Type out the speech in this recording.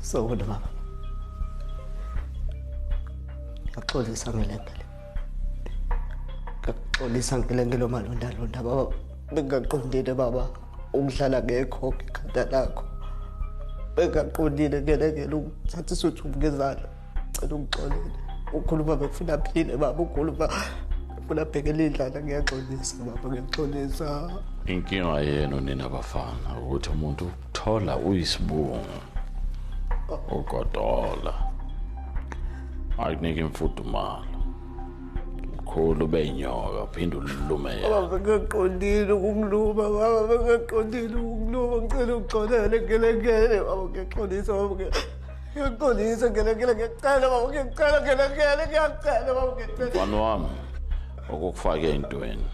Sawubona baba. Ngaxolisa ngelengele. Ngaxolisa ngelengelo malondalonda baba. Bengaqondile baba ukudlala ngekho ekhanda lakho. Bengaqondile ngelengele ukuthatha isuthu ngezandla. Cela ungixolele. Ukhuluma bekufuna aphile baba, ukhuluma ufuna abhekele indlala. Ngiyaxolisa baba, ngiyaxolisa. Inkinga yenu nina bafana ukuthi umuntu ukuthola uyisibungu ugodola akunika imfudumalo ukhulu beyinyoka phinde ulume baba. Ngaqondile ukuluma baba, ngaqondile ukuluma. Ngicela uxolele ngelengele baba, ngiyaxolisa baba. Ngiyaqolisa ngelengele, ngiyacela baba, ngiyacela ngelengele, ngiyacela baba, ngiyacela. mfana wami okukufake entweni